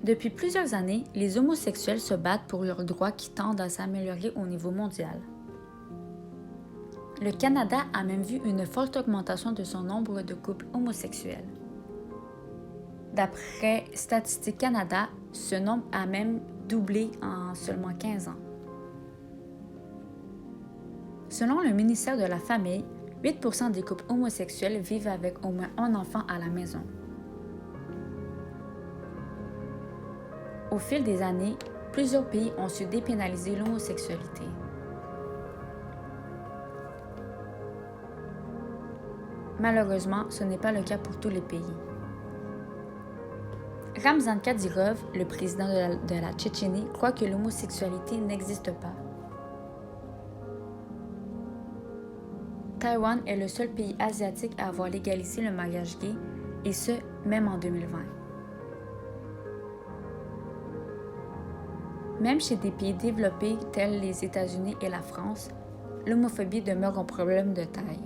Depuis plusieurs années, les homosexuels se battent pour leurs droits qui tendent à s'améliorer au niveau mondial. Le Canada a même vu une forte augmentation de son nombre de couples homosexuels. D'après Statistique Canada, ce nombre a même doublé en seulement 15 ans. Selon le ministère de la Famille, 8% des couples homosexuels vivent avec au moins un enfant à la maison. Au fil des années, plusieurs pays ont su dépénaliser l'homosexualité. Malheureusement, ce n'est pas le cas pour tous les pays. Ramzan Kadyrov, le président de la Tchétchénie, croit que l'homosexualité n'existe pas. Taïwan est le seul pays asiatique à avoir légalisé le mariage gay, et ce, même en 2020. Même chez des pays développés tels les États-Unis et la France, l'homophobie demeure un problème de taille.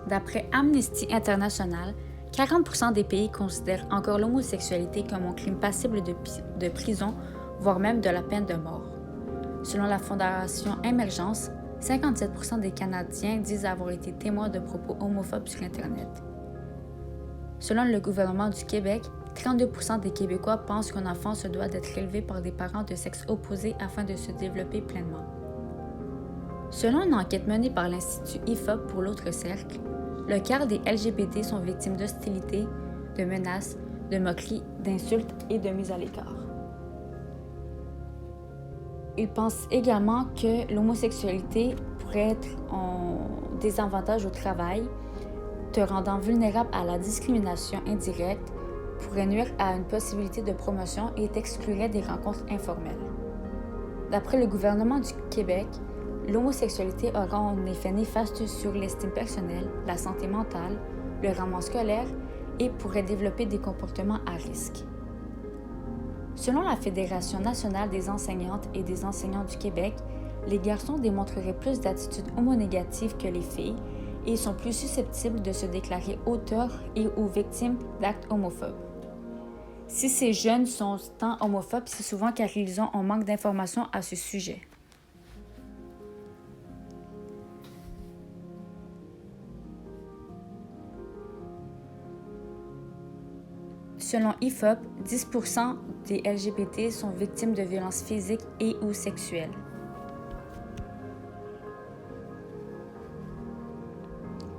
D'après Amnesty International, 40% des pays considèrent encore l'homosexualité comme un crime passible de prison, voire même de la peine de mort. Selon la Fondation Émergence, 57% des Canadiens disent avoir été témoins de propos homophobes sur Internet. Selon le gouvernement du Québec, 32% des Québécois pensent qu'un enfant se doit d'être élevé par des parents de sexe opposé afin de se développer pleinement. Selon une enquête menée par l'Institut IFOP pour l'autre cercle, le quart des LGBT sont victimes d'hostilité, de menaces, de moqueries, d'insultes et de mise à l'écart. Ils pensent également que l'homosexualité pourrait être un désavantage au travail, te rendant vulnérable à la discrimination indirecte, pourrait nuire à une possibilité de promotion et t'exclurait des rencontres informelles. D'après le gouvernement du Québec, l'homosexualité aura un effet néfaste sur l'estime personnelle, la santé mentale, le rendement scolaire et pourrait développer des comportements à risque. Selon la Fédération nationale des enseignantes et des enseignants du Québec, les garçons démontreraient plus d'attitudes homonégatives que les filles et sont plus susceptibles de se déclarer auteurs et ou victimes d'actes homophobes. Si ces jeunes sont tant homophobes, c'est souvent car ils ont un manque d'informations à ce sujet. Selon IFOP, 10% des LGBT sont victimes de violences physiques et ou sexuelles.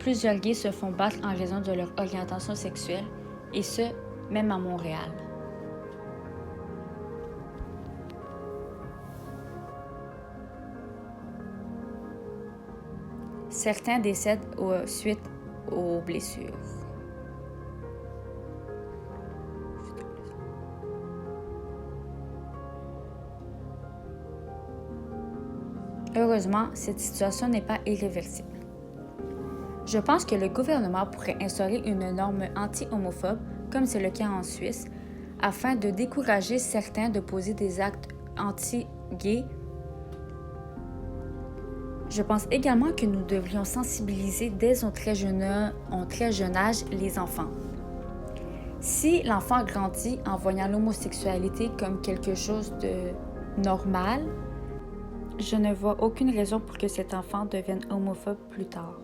Plusieurs gays se font battre en raison de leur orientation sexuelle, et ce, même à Montréal. Certains décèdent suite aux blessures. Heureusement, cette situation n'est pas irréversible. Je pense que le gouvernement pourrait instaurer une norme anti-homophobe, comme c'est le cas en Suisse, afin de décourager certains de poser des actes anti-gays. Je pense également que nous devrions sensibiliser dès un très jeune âge les enfants. Si l'enfant grandit en voyant l'homosexualité comme quelque chose de normal, je ne vois aucune raison pour que cet enfant devienne homophobe plus tard.